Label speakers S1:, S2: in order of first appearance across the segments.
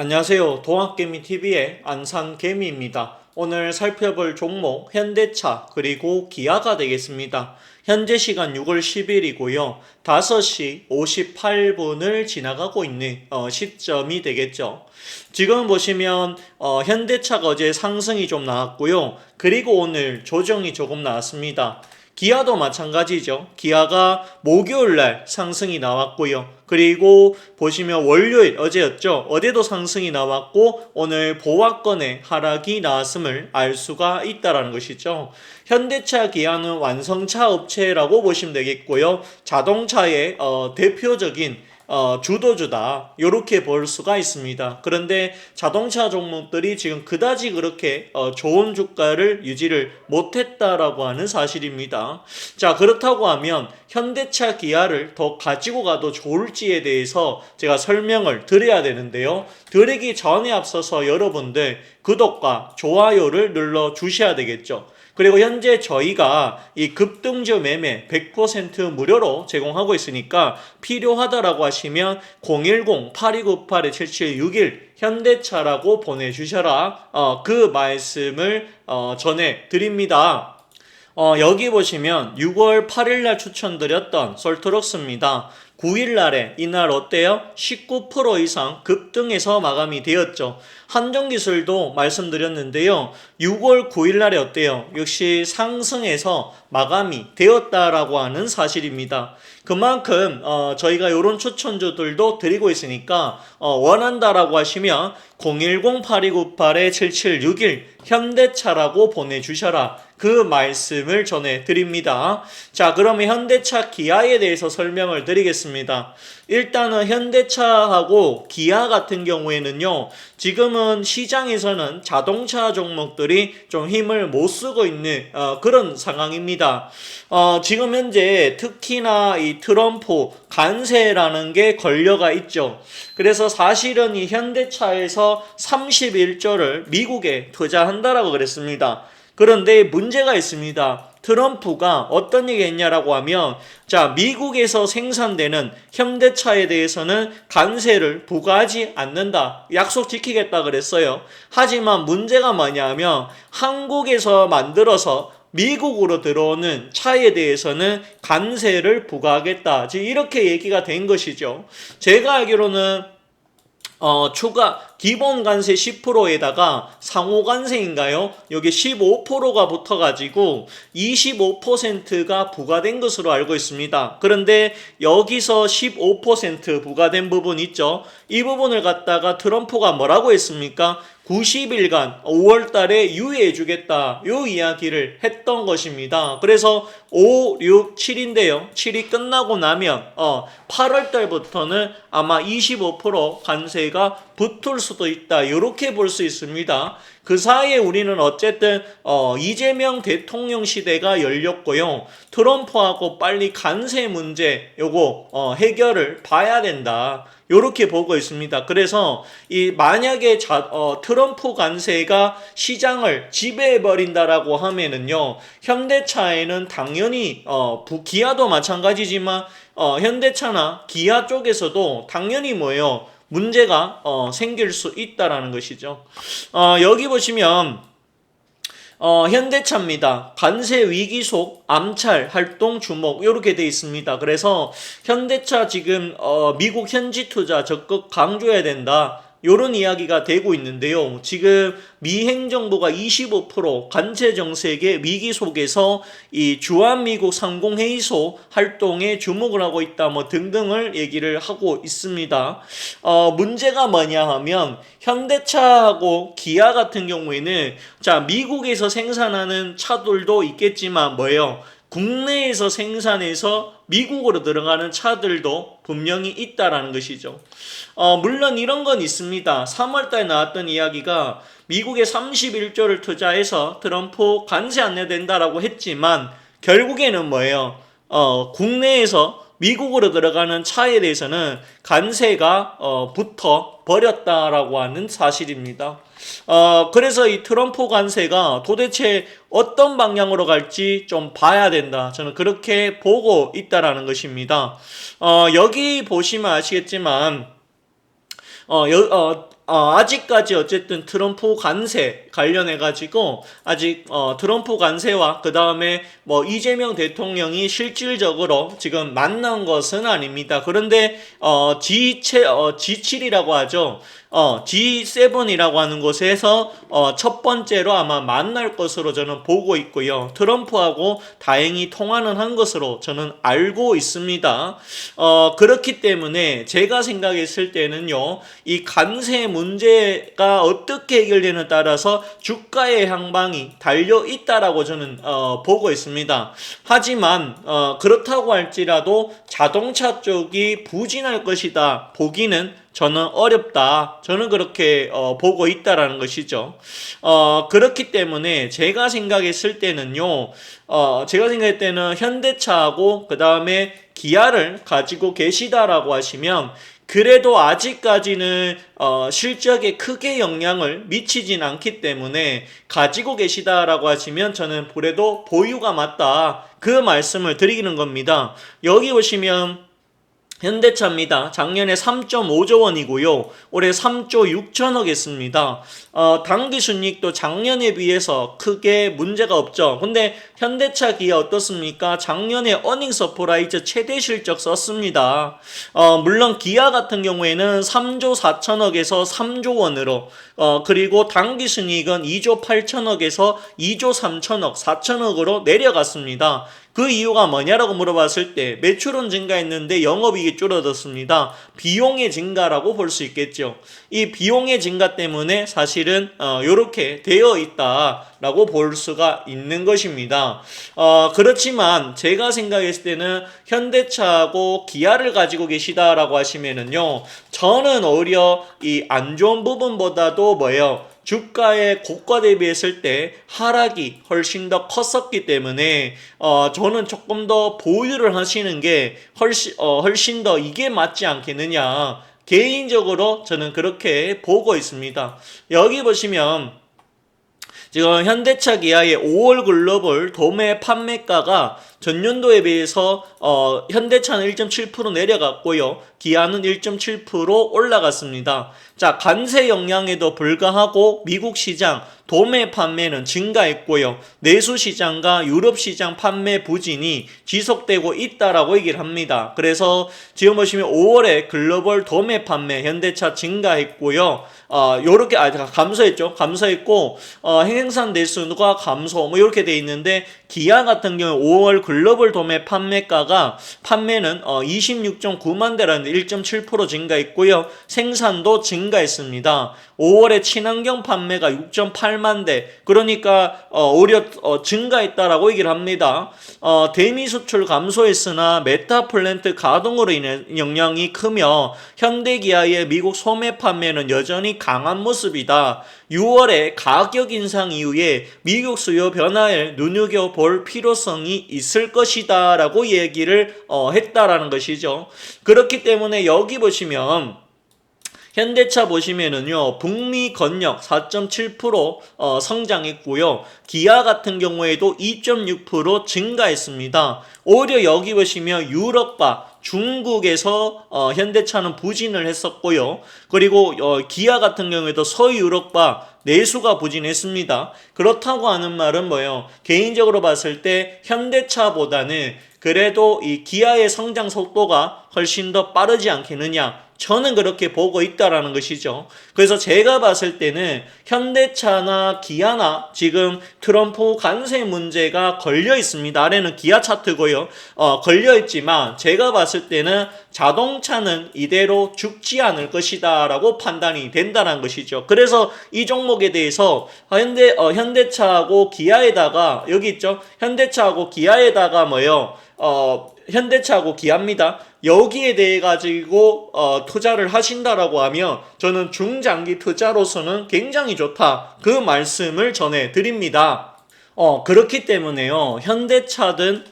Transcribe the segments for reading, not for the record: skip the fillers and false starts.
S1: 안녕하세요. 동학개미TV의 안산개미입니다. 오늘 살펴볼 종목 현대차 그리고 기아가 되겠습니다. 현재 시간 6월 10일이고요. 5시 58분을 지나가고 있는 시점이 되겠죠. 지금 보시면 현대차가 어제 상승이 좀 나왔고요. 그리고 오늘 조정이 조금 나왔습니다. 기아도 마찬가지죠. 기아가 목요일날 상승이 나왔고요. 그리고 보시면 월요일 어제였죠. 어제도 상승이 나왔고 오늘 보합권의 하락이 나왔음을 알 수가 있다는 것이죠. 현대차 기아는 완성차 업체라고 보시면 되겠고요. 자동차의 대표적인 주도주다 이렇게 볼 수가 있습니다. 그런데 자동차 종목들이 지금 그다지 그렇게 좋은 주가를 유지를 못했다라고 하는 사실입니다. 자, 그렇다고 하면 현대차 기아를 더 가지고 가도 좋을지에 대해서 제가 설명을 드려야 되는데요. 드리기 전에 앞서서 여러분들 구독과 좋아요를 눌러 주셔야 되겠죠. 그리고 현재 저희가 이 급등주 매매 100% 무료로 제공하고 있으니까 필요하다라고 하시면 010-8298-7761 현대차라고 보내주셔라. 그 말씀을 전해드립니다. 여기 보시면 6월 8일날 추천드렸던 솔트럭스입니다. 9일날에 이날 어때요? 19% 이상 급등해서 마감이 되었죠. 한정기술도 말씀드렸는데요. 6월 9일날에 어때요? 역시 상승해서 마감이 되었다라고 하는 사실입니다. 그만큼 저희가 이런 추천주들도 드리고 있으니까 원한다라고 하시면 010-8298-7761 현대차라고 보내주셔라. 그 말씀을 전해드립니다. 자, 그러면 현대차 기아에 대해서 설명을 드리겠습니다. 일단은 현대차하고 기아 같은 경우에는요, 지금은 시장에서는 자동차 종목들이 좀 힘을 못 쓰고 있는 그런 상황입니다. 지금 현재 특히나 이 트럼프 관세라는 게 걸려가 있죠. 그래서 사실은 이 현대차에서 31조를 미국에 투자한다라고 그랬습니다. 그런데 문제가 있습니다. 트럼프가 어떤 얘기 했냐라고 하면, 자, 미국에서 생산되는 현대차에 대해서는 관세를 부과하지 않는다. 약속 지키겠다 그랬어요. 하지만 문제가 뭐냐면 한국에서 만들어서 미국으로 들어오는 차에 대해서는 관세를 부과하겠다. 지금 이렇게 얘기가 된 것이죠. 제가 알기로는 추가 기본 관세 10%에다가 상호 관세인가요? 여기 15%가 붙어가지고 25%가 부과된 것으로 알고 있습니다. 그런데 여기서 15% 부과된 부분 있죠? 이 부분을 갖다가 트럼프가 뭐라고 했습니까? 90일간 5월 달에 유예해 주겠다. 요 이야기를 했던 것입니다. 그래서 5, 6, 7인데요. 7이 끝나고 나면 8월 달부터는 아마 25% 관세가 붙을 수도 있다. 이렇게 볼 수 있습니다. 그 사이에 우리는 어쨌든 이재명 대통령 시대가 열렸고요. 트럼프하고 빨리 관세 문제 요거 해결을 봐야 된다. 요렇게 보고 있습니다. 그래서 이 만약에 트럼프 관세가 시장을 지배해 버린다라고 하면은요. 현대차에는 당연히 기아도 마찬가지지만 현대차나 기아 쪽에서도 당연히 뭐예요? 문제가 생길 수 있다라는 것이죠. 여기 보시면 현대차입니다. 관세 위기 속 암찰 활동 주목 이렇게 돼 있습니다. 그래서 현대차 지금 미국 현지 투자 적극 강조해야 된다. 요런 이야기가 되고 있는데요. 지금 미 행정부가 25% 관세 정책의 위기 속에서 이 주한미국 상공회의소 활동에 주목을 하고 있다. 뭐 등등을 얘기를 하고 있습니다. 문제가 뭐냐 하면 현대차하고 기아 같은 경우에는 자, 미국에서 생산하는 차들도 있겠지만 뭐예요? 국내에서 생산해서 미국으로 들어가는 차들도 분명히 있다라는 것이죠. 물론 이런 건 있습니다. 3월달에 나왔던 이야기가 미국에 31조를 투자해서 트럼프 관세 안 내된다라고 했지만 결국에는 뭐예요? 국내에서 미국으로 들어가는 차에 대해서는 관세가 붙어 버렸다라고 하는 사실입니다. 그래서 이 트럼프 관세가 도대체 어떤 방향으로 갈지 좀 봐야 된다. 저는 그렇게 보고 있다라는 것입니다. 여기 보시면 아시겠지만 아직까지 어쨌든 트럼프 관세 관련해가지고 아직 트럼프 관세와 그 다음에 뭐 이재명 대통령이 실질적으로 지금 만난 것은 아닙니다. 그런데 G7이라고 하죠. G7이라고 하는 곳에서 첫 번째로 아마 만날 것으로 저는 보고 있고요. 트럼프하고 다행히 통화는 한 것으로 저는 알고 있습니다. 그렇기 때문에 제가 생각했을 때는요, 이 관세 문제가 어떻게 해결되는 따라서 주가의 향방이 달려 있다라고 저는 보고 있습니다. 하지만 그렇다고 할지라도 자동차 쪽이 부진할 것이다 보기는 저는 어렵다. 저는 그렇게 보고 있다라는 것이죠. 그렇기 때문에 제가 생각했을 때는요. 제가 생각할 때는 현대차하고 그 다음에 기아를 가지고 계시다라고 하시면 그래도 아직까지는 실적에 크게 영향을 미치진 않기 때문에 가지고 계시다라고 하시면 저는 그래도 보유가 맞다. 그 말씀을 드리는 겁니다. 여기 보시면 현대차입니다. 작년에 3.5조 원이고요. 올해 3조 6천억 했습니다. 당기순이익도 작년에 비해서 크게 문제가 없죠. 근데 현대차 기아 어떻습니까? 작년에 어닝 서프라이즈 최대 실적 썼습니다. 물론 기아 같은 경우에는 3조 4천억에서 3조 원으로 그리고 당기순이익은 2조 8천억에서 2조 3천억, 4천억으로 내려갔습니다. 그 이유가 뭐냐라고 물어봤을 때 매출은 증가했는데 영업이익이 줄어들었습니다. 비용의 증가라고 볼 수 있겠죠. 이 비용의 증가 때문에 사실은 이렇게 되어 있다라고 볼 수가 있는 것입니다. 그렇지만 제가 생각했을 때는 현대차하고 기아를 가지고 계시다라고 하시면은요, 저는 오히려 이 안 좋은 부분보다도 뭐예요? 주가의 고가 대비했을 때 하락이 훨씬 더 컸었기 때문에 저는 조금 더 보유를 하시는 게 훨씬 더 이게 맞지 않겠느냐. 개인적으로 저는 그렇게 보고 있습니다. 여기 보시면 지금 현대차 기아의 5월 글로벌 도매 판매가가 전년도에 비해서 현대차는 1.7% 내려갔고요. 기아는 1.7% 올라갔습니다. 자, 관세 영향에도 불구하고 미국 시장 도매 판매는 증가했고요. 내수 시장과 유럽 시장 판매 부진이 지속되고 있다라고 얘기를 합니다. 그래서 지금 보시면 5월에 글로벌 도매 판매 현대차 증가했고요. 요렇게 감소했죠. 감소했고 생산 대수가 감소 뭐 이렇게 돼 있는데 기아 같은 경우 5월 글로벌 도매 판매가가 판매는 26.9만 대라는데 1.7% 증가했고요. 생산도 증가했습니다. 5월에 친환경 판매가 6.8만 대, 그러니까 오히려 증가했다라고 얘기를 합니다. 대미 수출 감소했으나 메타 플랜트 가동으로 인해 영향이 크며 현대기아의 미국 소매 판매는 여전히 강한 모습이다. 6월에 가격 인상 이후에 미국 수요 변화에 눈여겨볼 필요성이 있을 것이다 라고 얘기를 했다라는 것이죠. 그렇기 때문에 여기 보시면 현대차 보시면은요, 북미 건력 4.7% 성장했고요. 기아 같은 경우에도 2.6% 증가했습니다. 오히려 여기 보시면 유럽과 중국에서 현대차는 부진을 했었고요. 그리고 기아 같은 경우에도 서유럽과 내수가 부진했습니다. 그렇다고 하는 말은 뭐예요? 개인적으로 봤을 때 현대차보다는 그래도 이 기아의 성장 속도가 훨씬 더 빠르지 않겠느냐? 저는 그렇게 보고 있다라는 것이죠. 그래서 제가 봤을 때는 현대차나 기아나 지금 트럼프 관세 문제가 걸려 있습니다. 아래는 기아 차트고요. 걸려 있지만 제가 봤을 때는 자동차는 이대로 죽지 않을 것이다라고 판단이 된다는 것이죠. 그래서 이 종목에 대해서 현대차하고 기아에다가 여기 있죠. 현대차하고 기아에다가 뭐예요? 현대차하고 기아입니다. 여기에 대해 가지고 투자를 하신다라고 하면 저는 중장기 투자로서는 굉장히 좋다. 그 말씀을 전해 드립니다. 그렇기 때문에요. 현대차든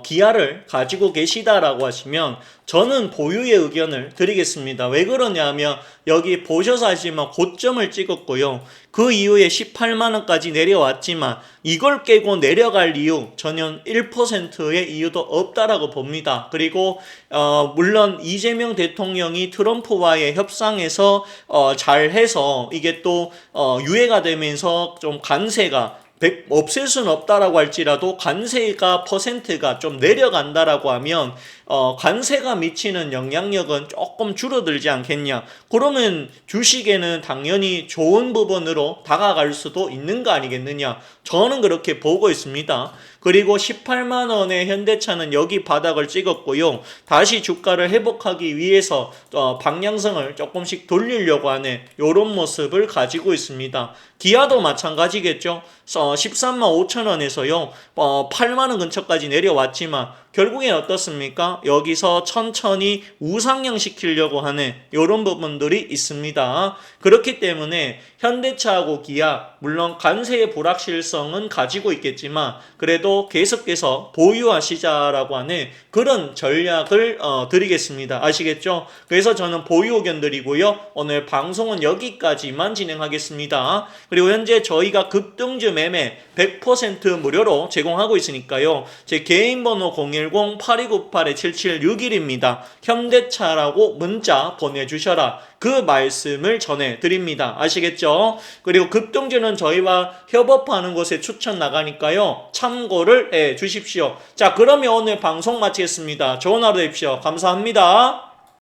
S1: 기아를 가지고 계시다라고 하시면 저는 보유의 의견을 드리겠습니다. 왜 그러냐면 여기 보셔서 아시지만 고점을 찍었고요. 그 이후에 18만 원까지 내려왔지만 이걸 깨고 내려갈 이유 전혀 1%의 이유도 없다라고 봅니다. 그리고 물론 이재명 대통령이 트럼프와의 협상에서 잘해서 이게 또 유예가 되면서 좀 관세가 없앨 수는 없다라고 할지라도 관세가 퍼센트가 좀 내려간다라고 하면 관세가 미치는 영향력은 조금 줄어들지 않겠냐. 그러면 주식에는 당연히 좋은 부분으로 다가갈 수도 있는 거 아니겠느냐. 저는 그렇게 보고 있습니다. 그리고 18만 원의 현대차는 여기 바닥을 찍었고요. 다시 주가를 회복하기 위해서 방향성을 조금씩 돌리려고 하는 이런 모습을 가지고 있습니다. 기아도 마찬가지겠죠. 13만 5천 원에서요. 8만 원 근처까지 내려왔지만 결국엔 어떻습니까? 여기서 천천히 우상향 시키려고 하는 이런 부분들이 있습니다. 그렇기 때문에 현대차하고 기아 물론 관세의 불확실성은 가지고 있겠지만 그래도 계속해서 보유하시자라고 하는 그런 전략을 드리겠습니다. 아시겠죠? 그래서 저는 보유 의견 드리고요. 오늘 방송은 여기까지만 진행하겠습니다. 그리고 현재 저희가 급등주 매매 100% 무료로 제공하고 있으니까요. 제 개인 번호 010-8298-7761입니다. 현대차라고 문자 보내주셔라. 그 말씀을 전해드립니다. 아시겠죠? 그리고 급등주는 저희와 협업하는 곳에 추천 나가니까요. 참고를 해 주십시오. 자, 그러면 오늘 방송 마치겠습니다. 좋은 하루 되십시오. 감사합니다.